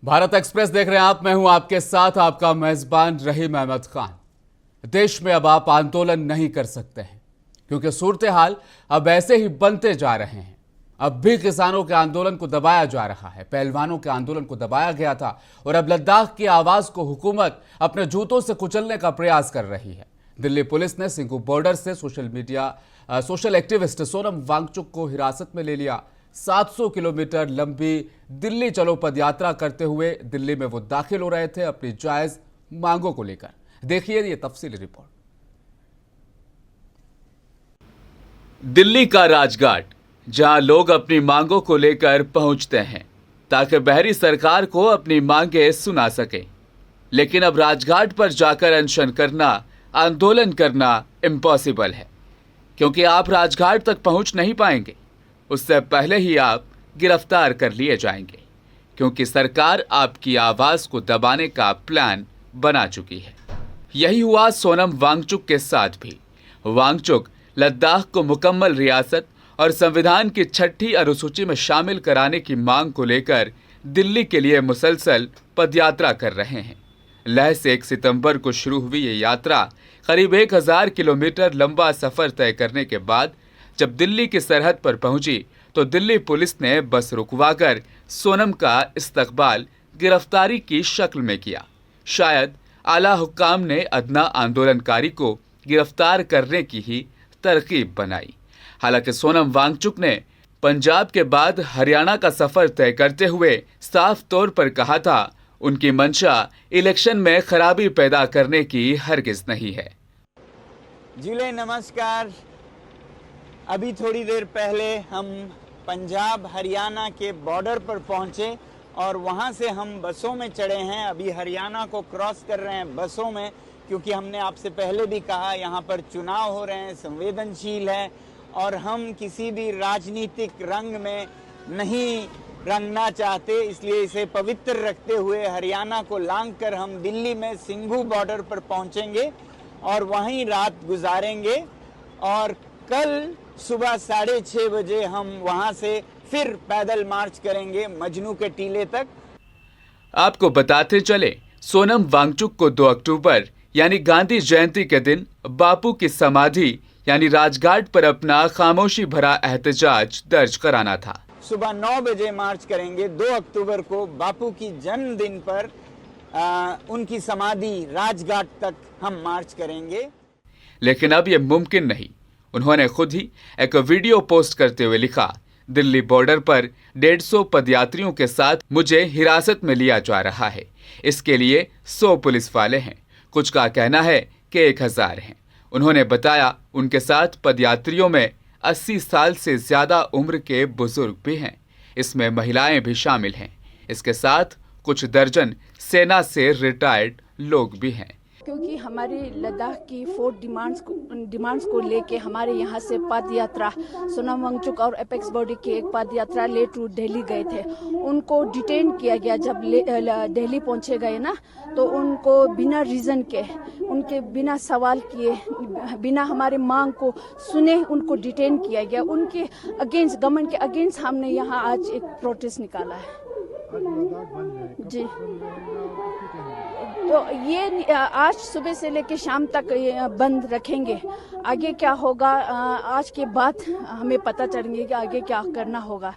Bharat express देख रहे हैं आप। मैं हूं आपके साथ आपका मेजबान रहीम अहमद खान। देश में अब आप आंदोलन नहीं कर सकते हैं क्योंकि सूरत हाल अब ऐसे ही बनते जा रहे हैं। अब भी किसानों के आंदोलन को दबाया जा रहा है, पहलवानों के आंदोलन को दबाया गया था और अब लद्दाख की आवाज को हुकूमत अपने जूतों से कुचलने का प्रयास कर रही है। दिल्ली पुलिस ने सिंघू बॉर्डर से सोशल एक्टिविस्ट सोनम वांगचुक को हिरासत में ले लिया। 700 किलोमीटर लंबी दिल्ली चलो पदयात्रा करते हुए दिल्ली में वो दाखिल हो रहे थे अपनी जायज मांगों को लेकर। देखिए ये तफसीली रिपोर्ट। दिल्ली का राजघाट, जहां लोग अपनी मांगों को लेकर पहुंचते हैं ताकि बहरी सरकार को अपनी मांगें सुना सके। लेकिन अब राजघाट पर जाकर अनशन करना, आंदोलन करना इम्पॉसिबल है, क्योंकि आप राजघाट तक पहुंच नहीं पाएंगे। उससे पहले ही आप गिरफ्तार कर लिए जाएंगे, क्योंकि सरकार आपकी आवाज को दबाने का प्लान बना चुकी है। यही हुआ सोनम वांगचुक के साथ भी। वांगचुक लद्दाख को मुकम्मल रियासत और संविधान की 6ठी अनुसूची में शामिल कराने की मांग को लेकर दिल्ली के लिए मुसलसल पदयात्रा कर रहे हैं। लेह से 1 सितंबर को शुरू हुई ये यात्रा करीब 1000 किलोमीटर लंबा सफर तय करने के बाद जब दिल्ली की सरहद पर पहुंची तो दिल्ली पुलिस ने बस रुकवाकर सोनम का इस्तकबाल गिरफ्तारी की शक्ल में किया। शायद आला हुक्काम ने अदना आंदोलनकारी को गिरफ्तार करने की ही तरकीब बनाई। हालांकि सोनम वांगचुक ने पंजाब के बाद हरियाणा का सफर तय करते हुए साफ तौर पर कहा था उनकी मंशा इलेक्शन में खराबी पैदा करने की हरगिज नहीं है। जिले नमस्कार। अभी थोड़ी देर पहले हम पंजाब हरियाणा के बॉर्डर पर पहुंचे और वहां से हम बसों में चढ़े हैं। अभी हरियाणा को क्रॉस कर रहे हैं बसों में, क्योंकि हमने आपसे पहले भी कहा यहाँ पर चुनाव हो रहे हैं, संवेदनशील है और हम किसी भी राजनीतिक रंग में नहीं रंगना चाहते, इसलिए इसे पवित्र रखते हुए हरियाणा को लांघकर हम दिल्ली में सिंघू बॉर्डर पर पहुंचेंगे और वहीं रात गुजारेंगे और कल सुबह 6:30 बजे हम वहां से फिर पैदल मार्च करेंगे मजनू के टीले तक। आपको बताते चले, सोनम वांगचुक को 2 अक्टूबर यानी गांधी जयंती के दिन बापू की समाधि यानी राजघाट पर अपना खामोशी भरा एहतजाज दर्ज कराना था। सुबह 9 बजे मार्च करेंगे। 2 अक्टूबर को बापू की जन्मदिन पर उनकी समाधि राजघाट तक हम मार्च करेंगे। लेकिन अब यह मुमकिन नहीं। उन्होंने खुद ही एक वीडियो पोस्ट करते हुए लिखा, दिल्ली बॉर्डर पर 150 पदयात्रियों के साथ मुझे हिरासत में लिया जा रहा है। इसके लिए 100 पुलिस वाले हैं, कुछ का कहना है कि 1000 हैं। उन्होंने बताया उनके साथ पदयात्रियों में 80 साल से ज्यादा उम्र के बुजुर्ग भी हैं, इसमें महिलाएं भी शामिल हैं। इसके साथ कुछ दर्जन सेना से रिटायर्ड लोग भी हैं। क्योंकि हमारी लद्दाख की 4 डिमांड्स को लेके हमारे यहाँ से पद यात्रा सोनम वांगचुक और एपेक्स बॉडी की एक पद यात्रा ले टू दिल्ली गए थे। उनको डिटेन किया गया। जब दिल्ली पहुँचे गए ना, तो उनको बिना रीज़न के, उनके बिना सवाल किए, बिना हमारे मांग को सुने उनको डिटेन किया गया। उनके अगेंस्ट, गवर्नमेंट के अगेंस्ट हमने यहाँ आज एक प्रोटेस्ट निकाला है। जी, तो ये आज सुबह से लेकर शाम तक बंद रखेंगे। आगे क्या होगा आज के बाद हमें पता चलेंगे कि आगे क्या करना होगा।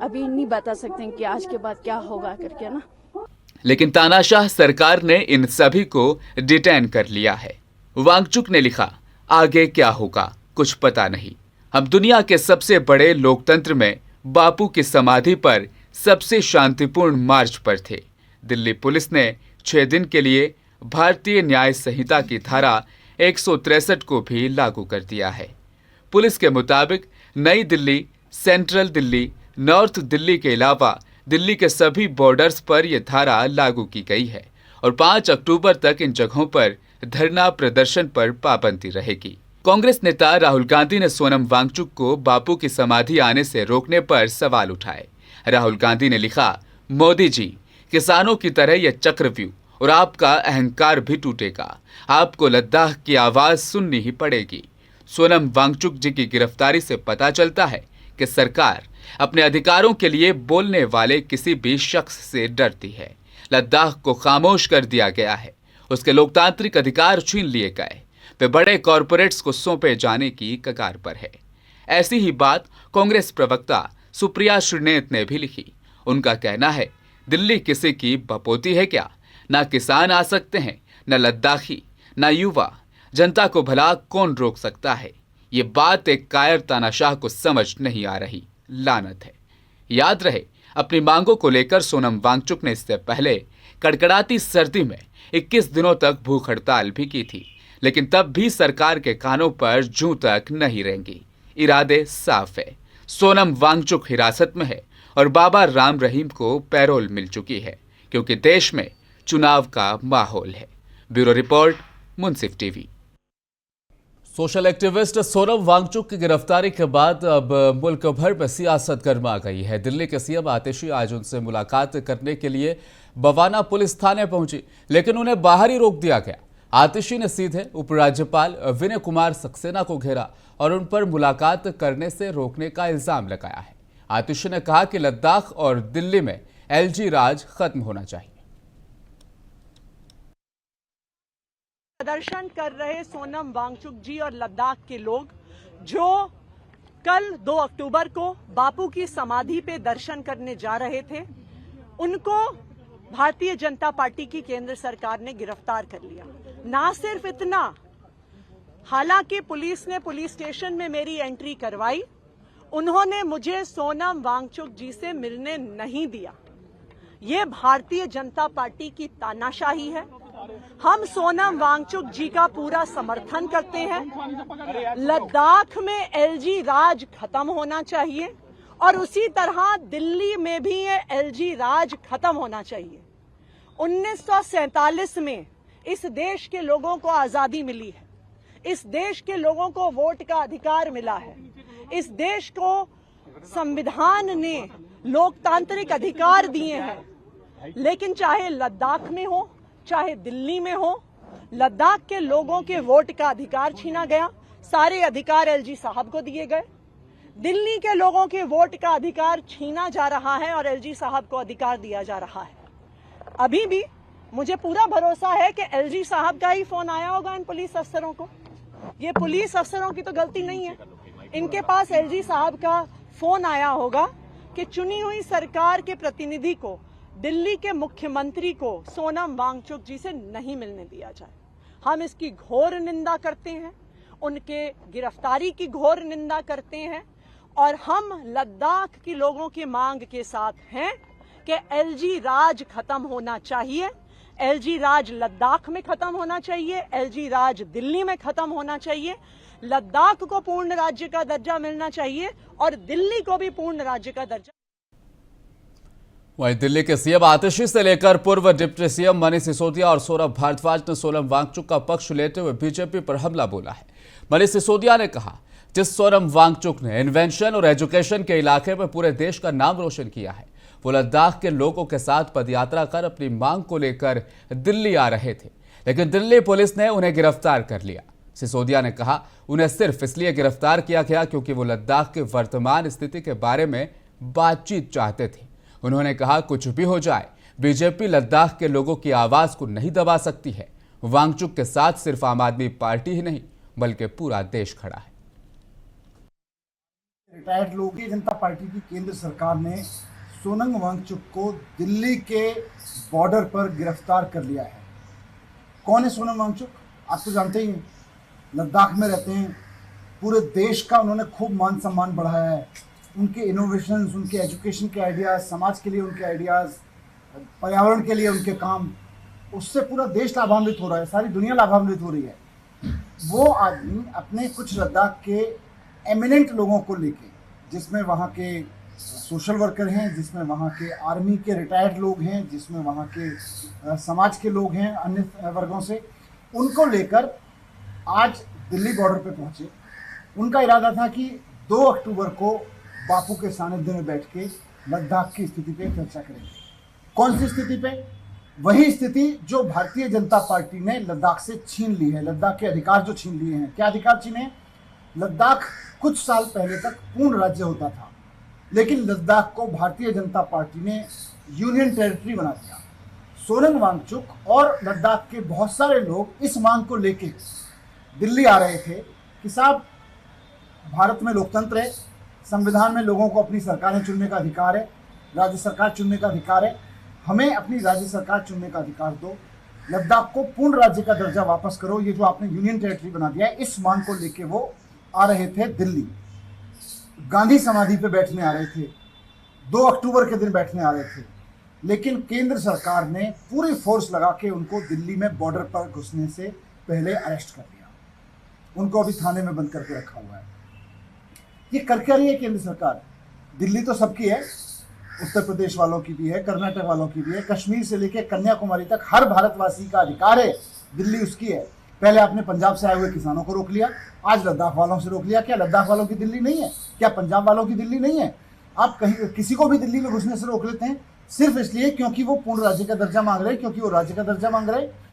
अभी नहीं बता सकते हैं कि आज के बाद क्या होगा करके ना। लेकिन तानाशाह सरकार ने इन सभी को डिटेन कर लिया है। वांगचुक ने लिखा, आगे क्या होगा कुछ पता नहीं। हम दुनिया के सबसे बड़े लोकतंत्र में बापू की समाधि पर सबसे शांतिपूर्ण मार्च पर थे। दिल्ली पुलिस ने 6 दिन के लिए भारतीय न्याय संहिता की धारा 163 को भी लागू कर दिया है। पुलिस के मुताबिक नई दिल्ली, सेंट्रल दिल्ली, नॉर्थ दिल्ली के अलावा दिल्ली के सभी बॉर्डर्स पर यह धारा लागू की गई है और 5 अक्टूबर तक इन जगहों पर धरना प्रदर्शन पर पाबंदी रहेगी। कांग्रेस नेता राहुल गांधी ने सोनम वांगचुक को बापू की समाधि आने से रोकने पर सवाल उठाए। राहुल गांधी ने लिखा, मोदी जी, किसानों की तरह यह चक्रव्यूह और आपका अहंकार भी टूटेगा। आपको लद्दाख की आवाज सुननी ही पड़ेगी। सोनम वांगचुक जी की गिरफ्तारी से पता चलता है कि सरकार अपने अधिकारों के लिए बोलने वाले किसी भी शख्स से डरती है। लद्दाख को खामोश कर दिया गया है, उसके लोकतांत्रिक अधिकार छीन लिए गए, वे बड़े कॉरपोरेट्स को सौंपे जाने की कगार पर है। ऐसी ही बात कांग्रेस प्रवक्ता सुप्रिया श्रीनेत ने भी लिखी। उनका कहना है, दिल्ली किसी की बपोती है क्या? ना किसान आ सकते हैं, न लद्दाखी, न युवा। जनता को भला कौन रोक सकता है? ये बात एक कायर तानाशाह को समझ नहीं आ रही। लानत है। याद रहे, अपनी मांगों को लेकर सोनम वांगचुक ने इससे पहले कड़कड़ाती सर्दी में 21 दिनों तक भूख हड़ताल भी की थी, लेकिन तब भी सरकार के कानों पर जूं तक नहीं रेंगी। इरादे साफ है। सोनम वांगचुक हिरासत में है और बाबा राम रहीम को पैरोल मिल चुकी है, क्योंकि देश में चुनाव का माहौल है। Bureau report, Munsif TV. Social activist Sonam Wangchuk की गिरफ्तारी के बाद अब मुल्क भर में सियासत गर्मा गई है। दिल्ली के सीएम आतिशी आज उनसे मुलाकात करने के लिए बवाना पुलिस थाने पहुंची, लेकिन उन्हें बाहर ही रोक दिया गया। आतिशी ने सीधे उपराज्यपाल विनय कुमार सक्सेना को घेरा और उन पर मुलाकात करने से रोकने का इल्जाम लगाया है। आतिशी ने कहा कि लद्दाख और दिल्ली में एलजी राज खत्म होना चाहिए। प्रदर्शन कर रहे सोनम वांगचुक जी और लद्दाख के लोग जो कल 2 अक्टूबर को बापू की समाधि पे दर्शन करने जा रहे थे, उनको भारतीय जनता पार्टी की केंद्र सरकार ने गिरफ्तार कर लिया। ना सिर्फ इतना, हालांकि पुलिस ने पुलिस स्टेशन में मेरी एंट्री करवाई, उन्होंने मुझे सोनम वांगचुक जी से मिलने नहीं दिया। ये भारतीय जनता पार्टी की तानाशाही है। हम सोनम वांगचुक जी का पूरा समर्थन करते हैं। लद्दाख में एलजी राज खत्म होना चाहिए और उसी तरह दिल्ली में भी ये एलजी राज खत्म होना चाहिए। 1947 में इस देश के लोगों को आजादी मिली है, इस देश के लोगों को वोट का अधिकार मिला है, इस देश को संविधान ने लोकतांत्रिक अधिकार दिए हैं। लेकिन चाहे लद्दाख में हो चाहे दिल्ली में हो, लद्दाख के लोगों के वोट का अधिकार छीना गया, सारे अधिकार एलजी साहब को दिए गए। दिल्ली के लोगों के वोट का अधिकार छीना जा रहा है और एलजी साहब को अधिकार दिया जा रहा है। अभी भी मुझे पूरा भरोसा है कि एलजी साहब का ही फोन आया होगा इन पुलिस अफसरों को। ये पुलिस अफसरों की तो गलती नहीं है, इनके पास एलजी साहब का फोन आया होगा कि चुनी हुई सरकार के प्रतिनिधि को, दिल्ली के मुख्यमंत्री को सोनम वांगचुक जी से नहीं मिलने दिया जाए। हम इसकी घोर निंदा करते हैं, उनके गिरफ्तारी की घोर निंदा करते हैं और हम लद्दाख के लोगों की मांग के साथ हैं कि एलजी राज खत्म होना चाहिए। एलजी राज लद्दाख में खत्म होना चाहिए, एलजी राज दिल्ली में खत्म होना चाहिए। लद्दाख को पूर्ण राज्य का दर्जा मिलना चाहिए और दिल्ली को भी पूर्ण राज्य का दर्जा। वहीं दिल्ली के सीएम आतिशी से लेकर पूर्व डिप्टी सीएम मनीष सिसोदिया और सौरभ भारद्वाज ने सोनम वांगचुक का पक्ष लेते हुए बीजेपी पर हमला बोला है। मनीष सिसोदिया ने कहा, जिस सोनम वांगचुक ने इन्वेंशन और एजुकेशन के इलाके में पूरे देश का नाम रोशन किया है, वो लद्दाख के लोगों के साथ पदयात्रा कर अपनी मांग को लेकर दिल्ली आ रहे थे, लेकिन दिल्ली पुलिस ने उन्हें गिरफ्तार कर लिया। सिसोदिया ने कहा, उन्हें सिर्फ इसलिए गिरफ्तार किया गया क्योंकि वो लद्दाख की वर्तमान स्थिति के बारे में बातचीत चाहते थे। उन्होंने कहा, कुछ भी हो जाए, बीजेपी लद्दाख के लोगों की आवाज को नहीं दबा सकती है। वांगचुक के साथ सिर्फ आम आदमी पार्टी ही नहीं बल्कि पूरा देश खड़ा है। रिटायर्ड लोग की जनता पार्टी की केंद्र सरकार ने सोनम वांगचुक को दिल्ली के बॉर्डर पर गिरफ्तार कर लिया है। कौन है सोनम वांगचुक? आप तो जानते ही हैं, लद्दाख में रहते हैं, पूरे देश का उन्होंने खूब मान सम्मान बढ़ाया है। उनके इनोवेशंस, उनके एजुकेशन के आइडियाज़, समाज के लिए उनके आइडियाज़, पर्यावरण के लिए उनके काम, उससे पूरा देश लाभान्वित हो रहा है, सारी दुनिया लाभान्वित हो रही है। वो आदमी अपने कुछ लद्दाख के एमिनेंट लोगों को लेके, जिसमें वहाँ के सोशल वर्कर हैं, जिसमें वहाँ के आर्मी के रिटायर्ड लोग हैं, जिसमें वहाँ के समाज के लोग हैं अन्य वर्गों से, उनको लेकर आज दिल्ली बॉर्डर पे पहुँचे। उनका इरादा था कि 2 अक्टूबर को बापू के सानिध्य में बैठ के लद्दाख की स्थिति पे चर्चा करेंगे। कौन सी स्थिति पे? वही स्थिति जो भारतीय जनता पार्टी ने लद्दाख से छीन ली है, लद्दाख के अधिकार जो छीन लिए हैं। क्या अधिकार छीने? लद्दाख कुछ साल पहले तक पूर्ण राज्य होता था, लेकिन लद्दाख को भारतीय जनता पार्टी ने यूनियन टेरिटरी बना दिया। सोनम वांगचुक और लद्दाख के बहुत सारे लोग इस मांग को लेके दिल्ली आ रहे थे कि साहब, भारत में लोकतंत्र है, संविधान में लोगों को अपनी सरकारें चुनने का अधिकार है, राज्य सरकार चुनने का अधिकार है, हमें अपनी राज्य सरकार चुनने का अधिकार दो, लद्दाख को पूर्ण राज्य का दर्जा वापस करो, ये जो आपने यूनियन टेरिटरी बना दिया है, इस मांग को लेके वो आ रहे थे दिल्ली। गांधी समाधि पे बैठने आ रहे थे, 2 अक्टूबर के दिन बैठने आ रहे थे, लेकिन केंद्र सरकार ने पूरी फोर्स लगा के उनको दिल्ली में बॉर्डर पर घुसने से पहले अरेस्ट कर लिया। उनको अभी थाने में बंद करके रखा हुआ है। ये कर क्या रही है केंद्र सरकार? दिल्ली तो सबकी है, उत्तर प्रदेश वालों की भी है, कर्नाटक वालों की भी है, कश्मीर से लेकर कन्याकुमारी तक हर भारतवासी का अधिकार है, दिल्ली उसकी है। पहले आपने पंजाब से आए हुए किसानों को रोक लिया, आज लद्दाख वालों से रोक लिया। क्या लद्दाख वालों की दिल्ली नहीं है? क्या पंजाब वालों की दिल्ली नहीं है? आप कहीं किसी को भी दिल्ली में घुसने से रोक लेते हैं सिर्फ इसलिए क्योंकि वो पूर्ण राज्य का दर्जा मांग रहे हैं, क्योंकि वो राज्य का दर्जा मांग रहे हैं।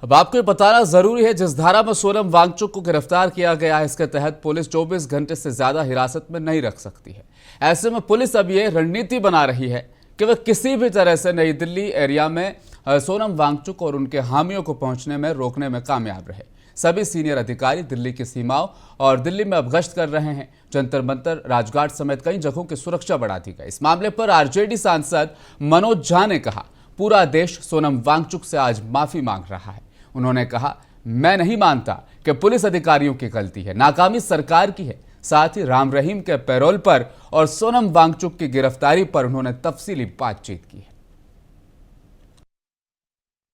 अब आपको ये बताना जरूरी है, जिस धारा में सोनम वांगचुक को गिरफ्तार किया गया है, इसके तहत पुलिस 24 घंटे से ज्यादा हिरासत में नहीं रख सकती है। ऐसे में पुलिस अब ये रणनीति बना रही है कि वह किसी भी तरह से नई दिल्ली एरिया में सोनम वांगचुक और उनके हामियों को पहुंचने में रोकने में कामयाब रहे। सभी सीनियर अधिकारी दिल्ली की सीमाओं और दिल्ली में अब गश्त कर रहे हैं। जंतर मंतर, राजघाट समेत कई जगहों की सुरक्षा बढ़ा दी गई। इस मामले पर आरजेडी सांसद मनोज झा ने कहा, पूरा देश सोनम वांगचुक से आज माफी मांग रहा है। उन्होंने कहा, मैं नहीं मानता कि पुलिस अधिकारियों की गलती है, नाकामी सरकार की है। साथ ही राम रहीम के पैरोल पर और सोनम वांगचुक की गिरफ्तारी पर उन्होंने तफसीली बातचीत की है।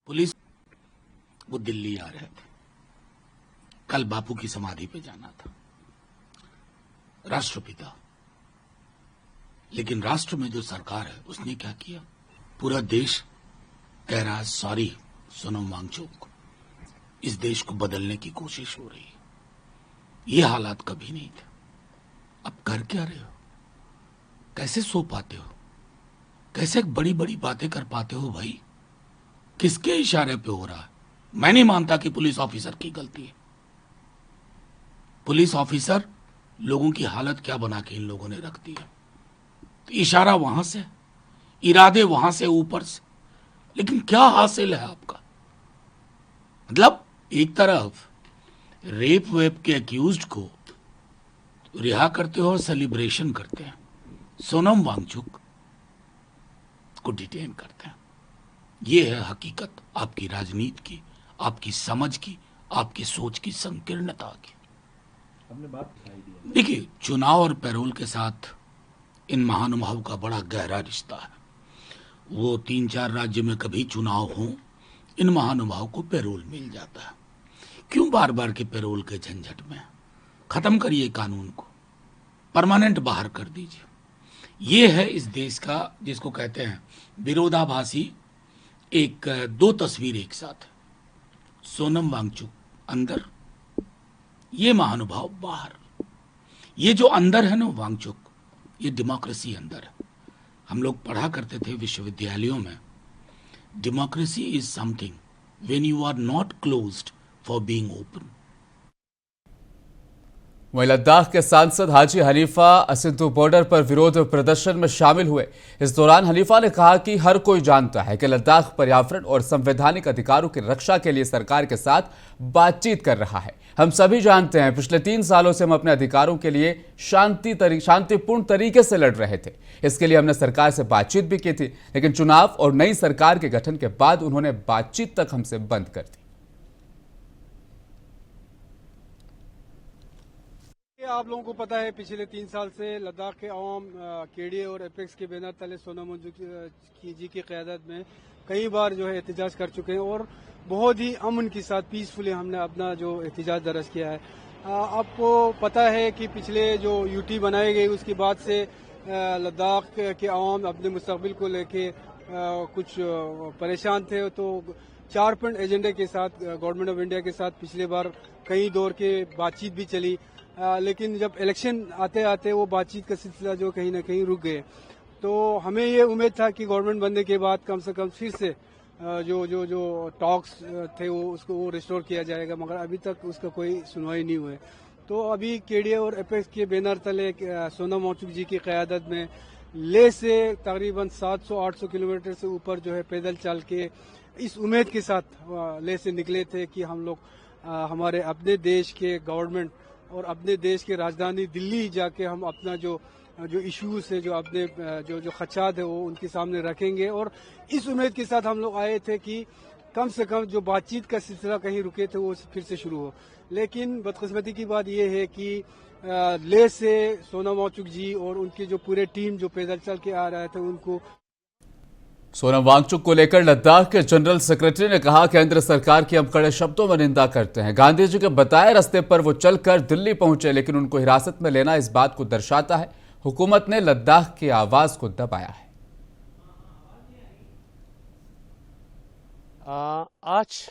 पुलिस वो दिल्ली आ रहे थे, कल बापू की समाधि पे जाना था, राष्ट्रपिता। लेकिन राष्ट्र में जो सरकार है उसने क्या किया? पूरा देश कह रहा है सॉरी सोनम वांगचुक, इस देश को बदलने की कोशिश हो रही है। ये हालात कभी नहीं थे। अब कर क्या रहे हो? कैसे सो पाते हो? कैसे बड़ी बड़ी बातें कर पाते हो भाई? किसके इशारे पे हो रहा है? मैं नहीं मानता कि पुलिस ऑफिसर की गलती है। पुलिस ऑफिसर लोगों की हालत क्या बना के इन लोगों ने रख दी है। तो इशारा वहां से, इरादे वहां से, ऊपर से। लेकिन क्या हासिल है आपका? मतलब एक तरफ रेप वेप के अक्यूज्ड को रिहा करते हो और सेलिब्रेशन करते हैं, सोनम वांगचुक को डिटेन करते हैं। ये है हकीकत आपकी राजनीति की, आपकी समझ की, आपकी सोच की संकीर्णता की। देखिए, चुनाव और पैरोल के साथ इन महानुभाव का बड़ा गहरा रिश्ता है। वो 3-4 राज्य में कभी चुनाव हो, इन महानुभाव को पैरोल मिल जाता है। क्यों बार बार के पैरोल के झंझट में? खत्म करिए कानून को, परमानेंट बाहर कर दीजिए। ये है इस देश का, जिसको कहते हैं विरोधाभासी, एक 2 तस्वीर एक साथ है। सोनम वांगचुक अंदर, ये महानुभाव बाहर। ये जो अंदर है ना वांगचुक, ये डेमोक्रेसी अंदर है। हम लोग पढ़ा करते थे विश्वविद्यालयों में, democracy is something when you are not closed for being open. वहीं लद्दाख के सांसद हाजी हनीफा सिद्धू बॉर्डर पर विरोध प्रदर्शन में शामिल हुए। इस दौरान हनीफा ने कहा कि हर कोई जानता है कि लद्दाख पर्यावरण और संवैधानिक अधिकारों की रक्षा के लिए सरकार के साथ बातचीत कर रहा है। हम सभी जानते हैं, पिछले 3 सालों से हम अपने अधिकारों के लिए शांतिपूर्ण तरीके से लड़ रहे थे। इसके लिए हमने सरकार से बातचीत भी की थी, लेकिन चुनाव और नई सरकार के गठन के बाद उन्होंने बातचीत तक हमसे बंद कर दी। आप लोगों को पता है, पिछले 3 साल से लद्दाख के अवाम केडीए और एपेक्स के बैनर तले सोनम वांगचुक जी की क़यादत में कई बार जो है एहतजाज कर चुके हैं और बहुत ही अमन के साथ पीसफुली हमने अपना जो एहतजाज दर्ज किया है। आपको पता है कि पिछले जो यूटी बनाई गई उसके बाद से लद्दाख के अवाम अपने मुस्तकबिल को लेके कुछ परेशान थे। तो 4 पॉइंट एजेंडे के साथ गवर्नमेंट ऑफ इंडिया के साथ पिछले बार कई दौर के बातचीत भी चली, लेकिन जब इलेक्शन आते आते वो बातचीत का सिलसिला जो कहीं ना कहीं रुक गए। तो हमें ये उम्मीद था कि गवर्नमेंट बनने के बाद कम से कम फिर से जो टॉक्स थे वो रिस्टोर किया जाएगा, मगर अभी तक उसका कोई सुनवाई नहीं हुई। तो अभी केडीए और एपेक्स के बैनर तले सोनम वांगचुक जी की क़यादत में ले से तकरीबन 700-800 किलोमीटर से ऊपर जो है पैदल चल के इस उम्मीद के साथ ले से निकले थे कि हम लोग हमारे अपने देश के गवर्नमेंट और अपने देश के राजधानी दिल्ली जाके हम अपना जो इश्यूज है, जो अपने जो खदशात है वो उनके सामने रखेंगे। और इस उम्मीद के साथ हम लोग आए थे कि कम से कम जो बातचीत का सिलसिला कहीं रुके थे वो फिर से शुरू हो। लेकिन बदकिस्मती की बात यह है कि ले से सोनम वांगचुक जी और उनकी जो पूरे टीम जो पैदल चल के आ रहे थे उनको सोनम वांगचुक को लेकर लद्दाख के जनरल सेक्रेटरी ने कहा कि केंद्र सरकार की हम कड़े शब्दों में निंदा करते हैं। गांधी जी के बताए रास्ते पर वो चलकर दिल्ली पहुंचे, लेकिन उनको हिरासत में लेना इस बात को दर्शाता है हुकूमत ने लद्दाख की आवाज को दबाया है। आज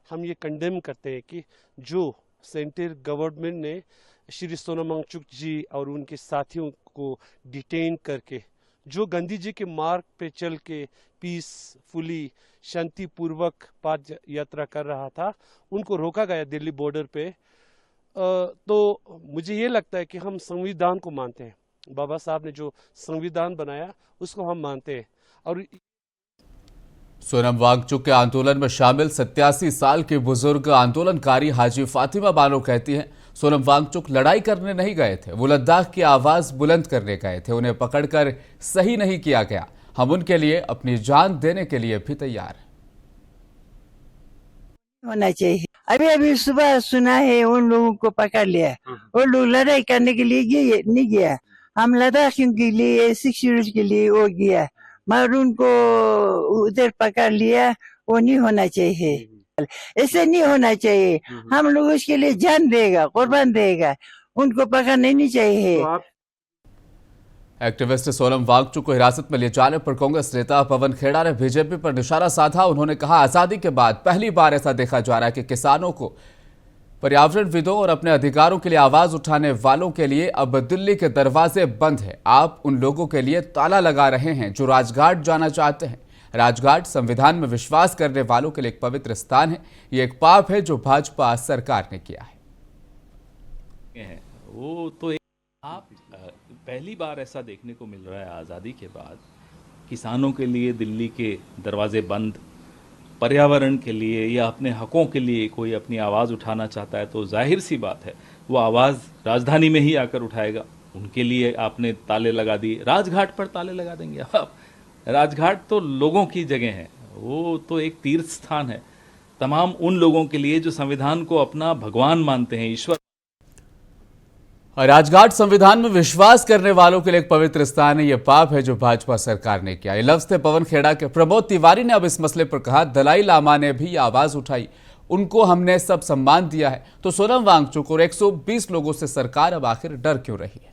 हम ये कंडेम करते हैं कि जो सेंट्रल गवर्नमेंट ने श्री सोनम वांगचुक जी और उनके साथियों को डिटेन करके जो गांधी जी के मार्ग पे चल के पीसफुली शांतिपूर्वक पद यात्रा कर रहा था, उनको रोका गया दिल्ली बॉर्डर पे। तो मुझे ये लगता है कि हम संविधान को मानते हैं, बाबा साहब ने जो संविधान बनाया उसको हम मानते हैं। और सोनम वांगचुक के आंदोलन में शामिल 87 साल की बुजुर्ग आंदोलनकारी हाजी फातिमा बानो कहती हैं, सोनम वांगचुक लड़ाई करने नहीं गए थे, वो लद्दाख की आवाज बुलंद करने गए थे। उन्हें पकड़कर सही नहीं किया गया, हम उनके लिए अपनी जान देने के लिए भी तैयार हैं। होना चाहिए। अभी सुबह सुना है उन लोगों को पकड़ लिया, वो लोग लड़ाई करने के लिए नहीं गया, हम लद्दाखियों के लिए सिक्योरिटी के लिए वो गया, मगर उनको उधर पकड़ लिया, वो नहीं होना चाहिए, ऐसे नहीं होना चाहिए। हम लोग उसके लिए जान देगा, कुर्बान देगा, उनको पकड़ना नहीं चाहिए। एक्टिविस्ट सोनम वांगचुक को हिरासत में लिए जाने पर कांग्रेस नेता पवन खेड़ा ने बीजेपी पर निशाना साधा। उन्होंने कहा, आजादी के बाद पहली बार ऐसा देखा जा रहा है कि किसानों को, पर्यावरणविदों और अपने अधिकारों के लिए आवाज उठाने वालों के लिए अब दिल्ली के दरवाजे बंद है। आप उन लोगों के लिए ताला लगा रहे हैं जो राजघाट जाना चाहते हैं। राजघाट संविधान में विश्वास करने वालों के लिए एक पवित्र स्थान है, ये एक पाप है जो भाजपा सरकार ने किया है। वो तो आप पहली बार ऐसा देखने को मिल रहा है आज़ादी के बाद, किसानों के लिए दिल्ली के दरवाजे बंद, पर्यावरण के लिए या अपने हकों के लिए कोई अपनी आवाज़ उठाना चाहता है तो जाहिर सी बात है वो आवाज़ राजधानी में ही आकर उठाएगा। उनके लिए आपने ताले लगा दिए, राजघाट पर ताले लगा देंगे आप? राजघाट तो लोगों की जगह है, वो तो एक तीर्थ स्थान है तमाम उन लोगों के लिए जो संविधान को अपना भगवान मानते हैं, ईश्वर। राजघाट संविधान में विश्वास करने वालों के लिए एक पवित्र स्थान है, यह पाप है जो भाजपा सरकार ने किया। ये लफ्ज थे पवन खेड़ा के। प्रमोद तिवारी ने अब इस मसले पर कहा, दलाई लामा ने भी आवाज उठाई, उनको हमने सब सम्मान दिया है, तो सोनम वांगचुक और 120 लोगों से सरकार अब आखिर डर क्यों रही है?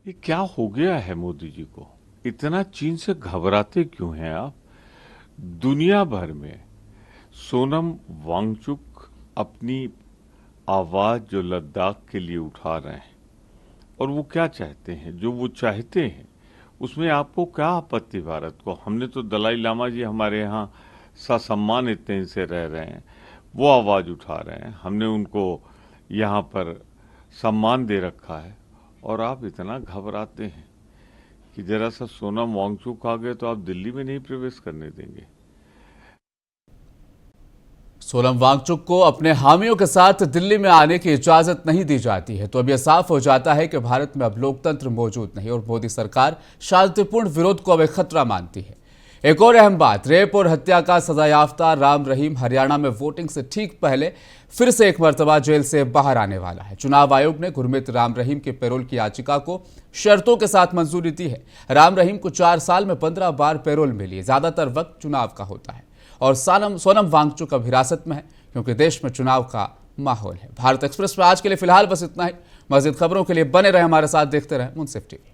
ये क्या हो गया है मोदी जी को? इतना चीन से घबराते क्यों हैं आप? दुनिया भर में सोनम वांगचुक अपनी आवाज जो लद्दाख के लिए उठा रहे हैं, और वो क्या चाहते हैं, जो वो चाहते हैं उसमें आपको क्या आपत्ति? भारत को, हमने तो दलाई लामा जी हमारे यहाँ ससम्मान इतने से रह रहे हैं, वो आवाज उठा रहे हैं, हमने उनको यहाँ पर सम्मान दे रखा है, और आप इतना घबराते हैं कि जरा सा सोनम वांगचुक आ गए तो आप दिल्ली में नहीं प्रवेश करने देंगे। सोनम वांगचुक को अपने हामियों के साथ दिल्ली में आने की इजाजत नहीं दी जाती है, तो अब यह साफ हो जाता है कि भारत में अब लोकतंत्र मौजूद नहीं और मोदी सरकार शांतिपूर्ण विरोध को अब एक खतरा मानती है। एक और अहम बात, रेप और हत्या का सजायाफ्ता राम रहीम हरियाणा में वोटिंग से ठीक पहले फिर से एक मर्तबा जेल से बाहर आने वाला है। चुनाव आयोग ने गुरमीत राम रहीम के पैरोल की याचिका को शर्तों के साथ मंजूरी दी है। राम रहीम को 4 साल में 15 बार पैरोल मिली, ज्यादातर वक्त चुनाव का होता है, और सोनम वांगचुक अब हिरासत में है क्योंकि देश में चुनाव का माहौल है। भारत एक्सप्रेस में आज के लिए फिलहाल बस इतना ही। मज़ीद खबरों के लिए बने रहे हमारे साथ, देखते रहे मुंसिफ टीवी।